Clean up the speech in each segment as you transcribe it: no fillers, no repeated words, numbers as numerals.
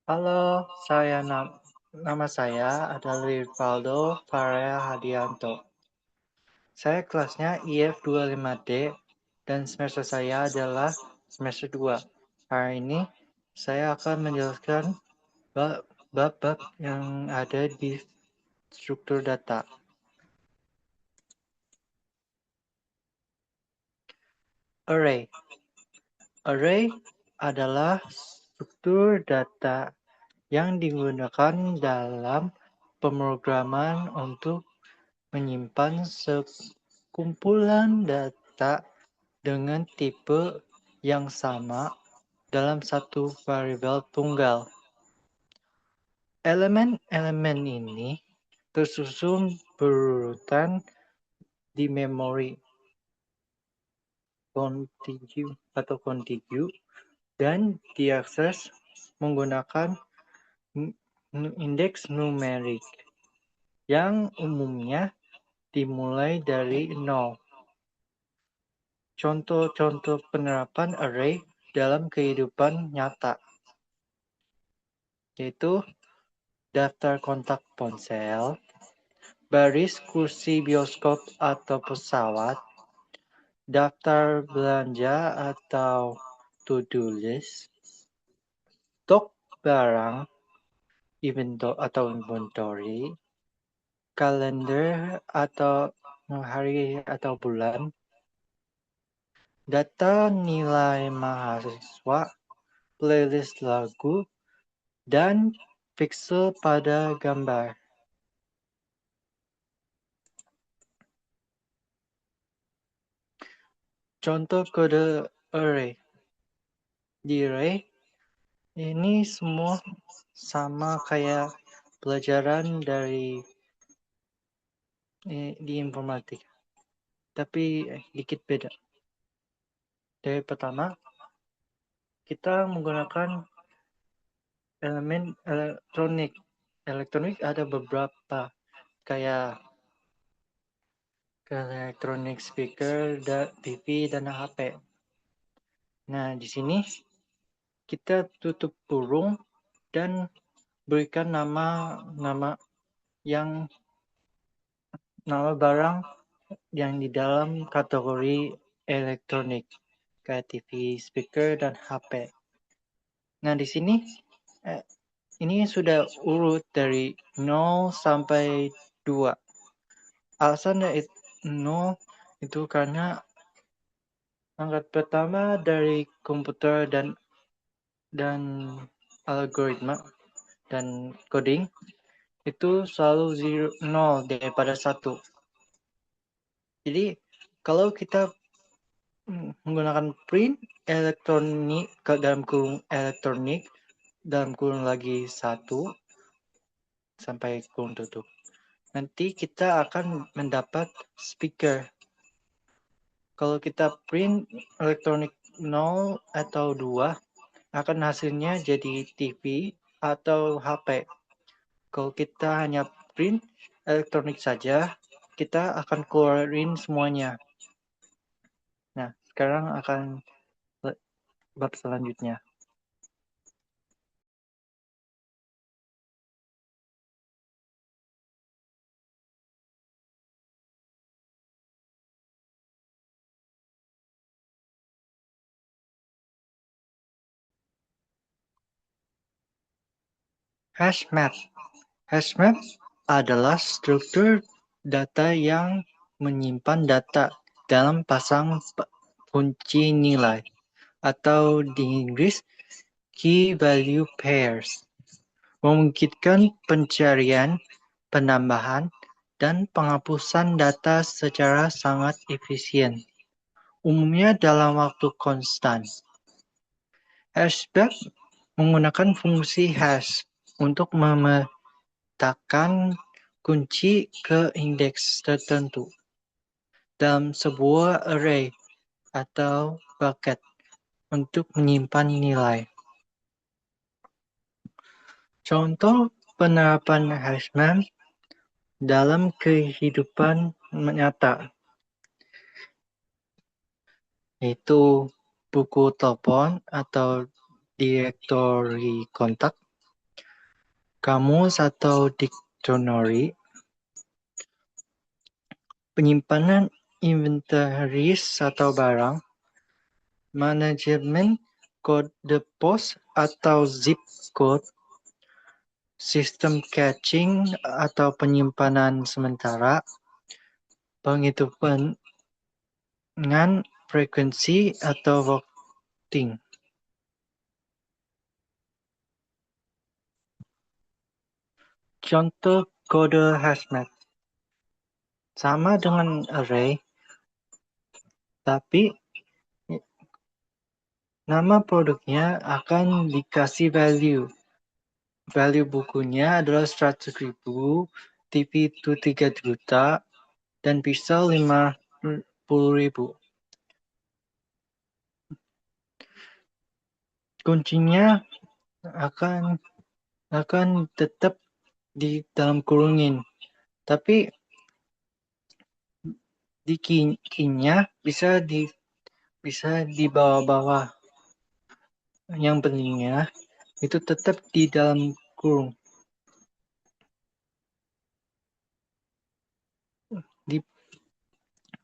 Halo, nama saya adalah Rivaldo Parea Hadianto. Saya kelasnya IF25D dan semester saya adalah semester 2. Hari ini saya akan menjelaskan bab-bab yang ada di struktur data. Array. Array adalah struktur data yang digunakan dalam pemrograman untuk menyimpan sekumpulan data dengan tipe yang sama dalam satu variabel tunggal. Elemen-elemen ini tersusun berurutan di memori kontigu dan diakses menggunakan indeks numerik yang umumnya dimulai dari 0. Contoh-contoh penerapan array dalam kehidupan nyata yaitu daftar kontak ponsel, baris kursi bioskop atau pesawat, daftar belanja atau to-do list, stok barang atau inventory, kalender atau hari atau bulan, data nilai mahasiswa, playlist lagu, dan pixel pada gambar. Contoh kode array. Di array ini semua sama kayak pelajaran di informatika, tapi dikit beda. Dari pertama, kita menggunakan elemen elektronik. Elektronik ada beberapa, kayak elektronik speaker, TV, dan HP. Nah, di sini kita tutup burung dan berikan nama barang yang di dalam kategori elektronik, kayak TV, speaker, dan HP. Nah, di sini ini sudah urut dari 0 sampai 2. Alasan 0 itu karena angka pertama dari komputer dan algoritma dan coding itu selalu 0 daripada 1. Jadi kalau kita menggunakan print elektronik dalam kurung elektronik dalam kurung lagi 1 sampai kurung tutup, nanti kita akan mendapat speaker. Kalau kita print elektronik 0 atau 2, akan hasilnya jadi TV atau HP. Kalau kita hanya print elektronik saja, kita akan keluarin semuanya. Nah, sekarang akan bab selanjutnya. Hashmap. Hashmap adalah struktur data yang menyimpan data dalam pasang kunci nilai atau di Inggris key value pairs, memungkinkan pencarian, penambahan, dan penghapusan data secara sangat efisien, umumnya dalam waktu konstan. Hashmap menggunakan fungsi hash untuk memetakan kunci ke indeks tertentu dalam sebuah array atau bucket untuk menyimpan nilai. Contoh penerapan hashmap dalam kehidupan nyata yaitu buku telepon atau direktori kontak, kamus atau dictionary, penyimpanan inventaris atau barang, manajemen kode pos atau zip code, sistem caching atau penyimpanan sementara, penghitungan frekuensi atau voting. Contoh kode hazmat sama dengan array, tapi nama produknya akan dikasih value. Value bukunya adalah 100.000, TV itu 3 juta, dan pisau 50.000. Kuncinya akan tetap di dalam kurungin, tapi di key-nya bisa di bawah-bawah. Yang pentingnya itu tetap di dalam kurung.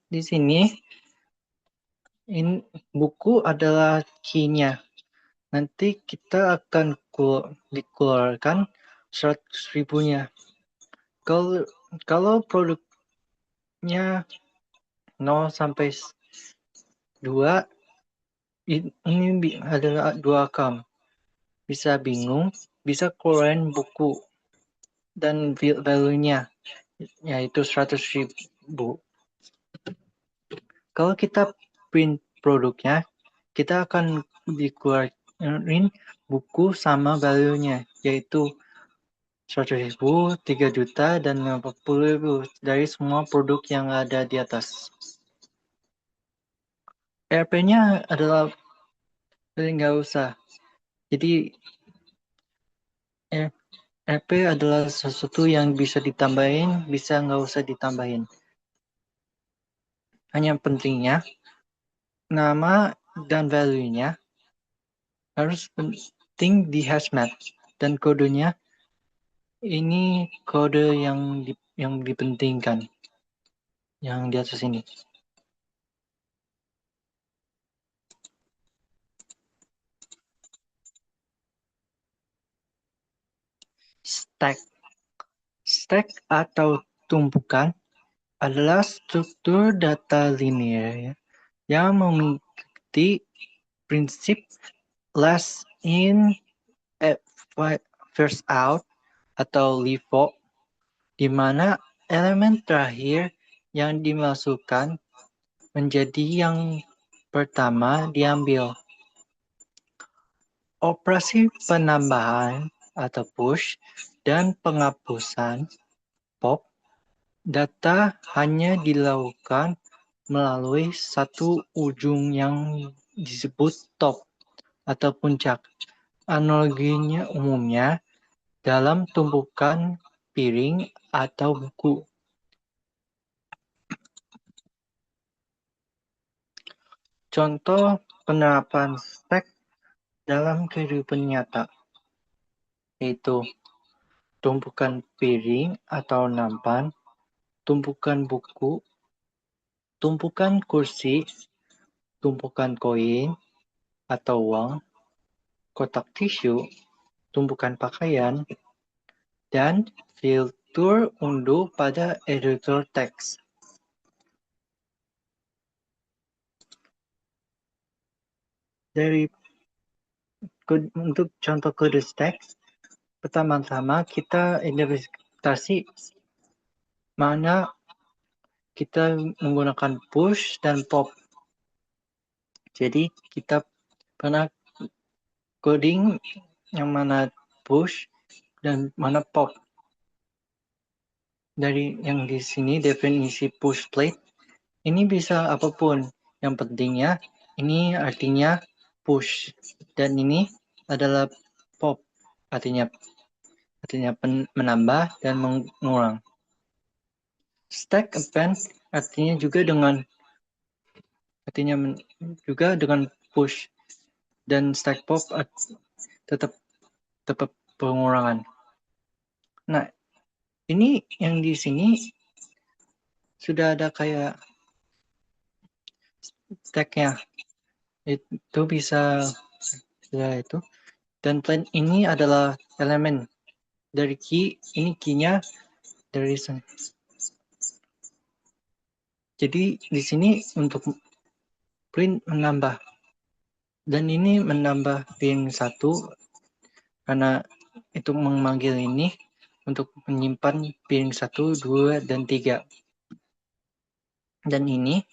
Di sini buku adalah key-nya. Nanti kita akan dikeluarkan 100.000-nya. Kalau produknya 0 sampai 2, ini adalah 2 account. Bisa bingung, bisa keluarin buku dan value-nya, yaitu 100.000. Kalau kita print produknya, kita akan dikeluarin buku sama value-nya, yaitu 100.000, 3 juta, dan 50.000 dari semua produk yang ada di atas. RP-nya adalah nggak usah. Jadi RP adalah sesuatu yang bisa ditambahin, bisa nggak usah ditambahin. Hanya pentingnya nama dan value-nya harus penting di hazmat, dan kodenya ini kode yang dipentingkan, yang di atas ini. Stack atau tumpukan adalah struktur data linear yang mengikuti prinsip last in, first out atau LIFO, di mana elemen terakhir yang dimasukkan menjadi yang pertama diambil. Operasi penambahan atau push dan penghapusan pop data hanya dilakukan melalui satu ujung yang disebut top atau puncak. Analoginya umumnya dalam tumpukan piring atau buku. Contoh penerapan stack dalam kehidupan nyata, yaitu tumpukan piring atau nampan, tumpukan buku, tumpukan kursi, tumpukan koin atau uang, kotak tisu, tumpukan pakaian, dan filter unduh pada editor teks. Untuk contoh kode stack, pertama-tama kita identifikasi mana kita menggunakan push dan pop. Jadi kita pernah coding yang mana push dan mana pop. Dari yang di sini definisi push plate, ini bisa apapun. Yang pentingnya ini artinya push dan ini adalah pop, artinya menambah dan mengurang. Stack append artinya juga dengan push, dan stack pop tetap pengurangan. Nah, ini yang di sini sudah ada kayak tag-nya. Itu bisa ya itu. Dan plan ini adalah elemen dari key. Ini key-nya dari sini. Jadi di sini untuk print menambah. Dan ini menambah pin 1 karena itu memanggil ini untuk menyimpan pin 1, 2, dan 3. Dan ini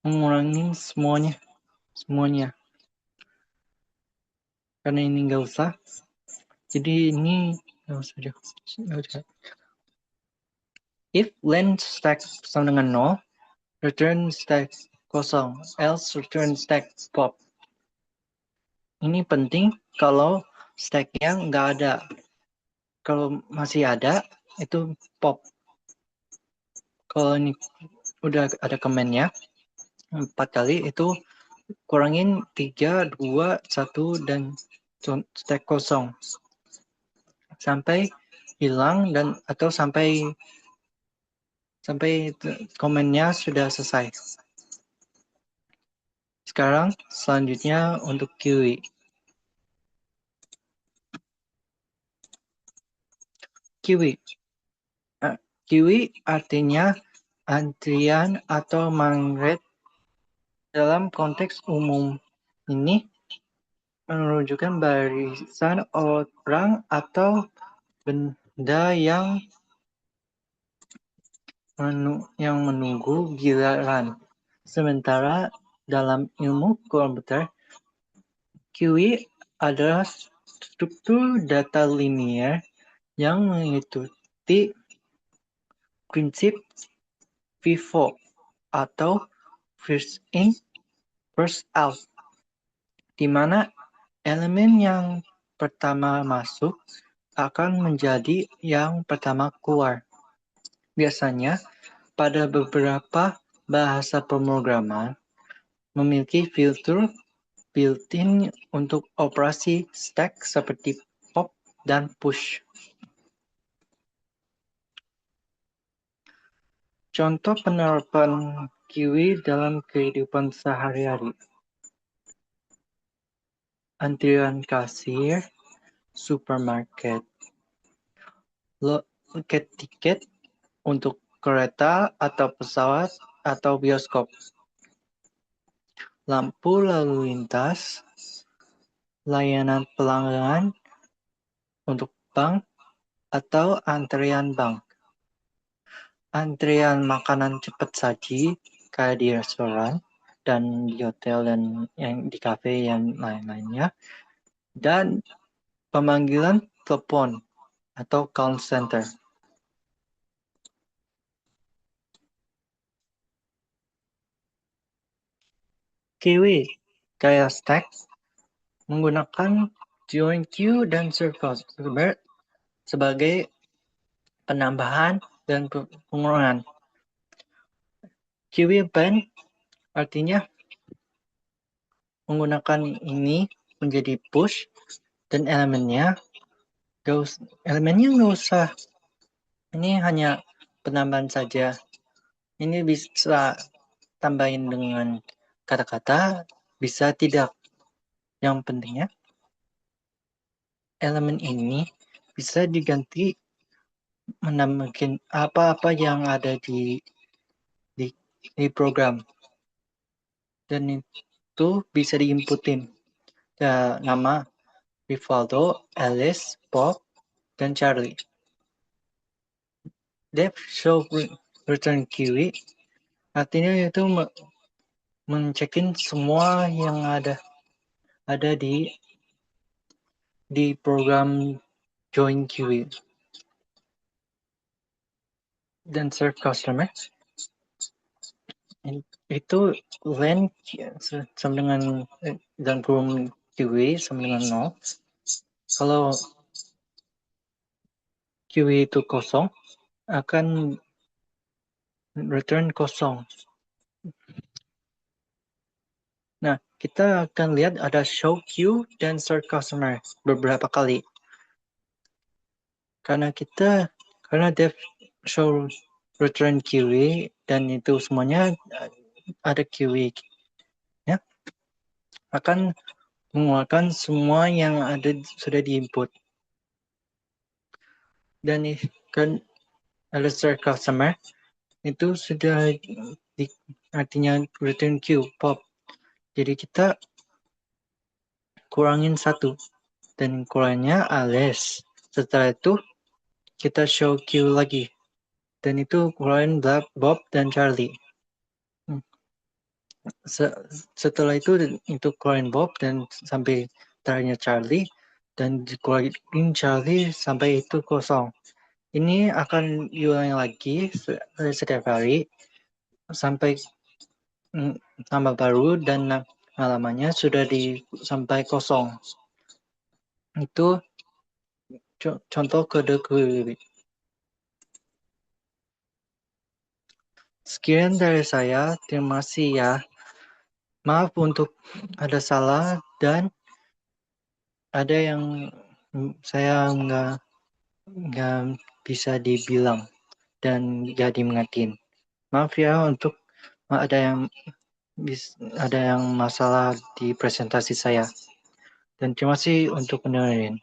mengurangi semuanya. Karena ini nggak usah. Jadi ini nggak usah. If len stack sama dengan 0, return stack kosong, else return stack pop. Ini penting kalau stacknya nggak ada. Kalau masih ada, itu pop. Kalau ini udah ada komennya 4 kali, itu kurangin 3, 2, 1, dan stack kosong. Sampai hilang dan atau sampai komennya sudah selesai. Sekarang selanjutnya untuk QE. QE artinya antrian atau magnet. Dalam konteks umum ini menunjukkan barisan orang atau benda yang menunggu giliran. Sementara dalam ilmu komputer, QE adalah struktur data linear yang mengikuti prinsip FIFO atau first in, first out, di mana elemen yang pertama masuk akan menjadi yang pertama keluar. Biasanya, pada beberapa bahasa pemrograman memiliki filter built-in untuk operasi stack seperti pop dan push. Contoh penerapan QE dalam kehidupan sehari-hari. Antrian kasir, supermarket, loket tiket untuk kereta atau pesawat atau bioskop, lampu lalu lintas, layanan pelanggan untuk bank atau antrian bank, antrian makanan cepat saji kayak di restoran dan di hotel dan yang di kafe yang lain-lainnya, dan pemanggilan telepon atau call center. Kiwi, kayak stack, menggunakan join queue dan circle sebagai penambahan dan pengurangan. Kiwi band artinya menggunakan ini menjadi push dan elemennya nggak usah. Ini hanya penambahan saja. Ini bisa tambahin dengan kata-kata, bisa tidak. Yang pentingnya elemen ini bisa diganti menambahkan apa-apa yang ada di program. Dan itu bisa diinputin. Ya, nama Rivaldo, Alice, Bob, dan Charlie. Def show return query artinya itu mencekin semua yang ada di program join query dan serve customer. Itu len sama dengan dan kurung QE sama dengan 0. Kalau QE itu kosong, akan return kosong. Nah, kita akan lihat ada show queue dan serve customer beberapa kali. karena dev show return query dan itu semuanya ada query ya, akan mengeluarkan semua yang sudah diinput. Dan kan alert customer itu sudah artinya return queue pop. Jadi kita kurangin satu dan kurangnya alias. Setelah itu kita show queue lagi dan itu kurangin Bob dan Charlie. Setelah itu keluarin Bob dan sampai terakhirnya Charlie dan dikeluarin Charlie sampai itu kosong. Ini akan diulangi lagi setiap hari sampai tambah baru dan halamannya sudah sampai kosong. Itu contoh kode query. Sekian dari saya, terima kasih ya. Maaf untuk ada salah dan ada yang saya nggak bisa dibilang dan nggak dimengertiin. Maaf ya untuk ada yang masalah di presentasi saya. Dan terima kasih untuk mendengarin.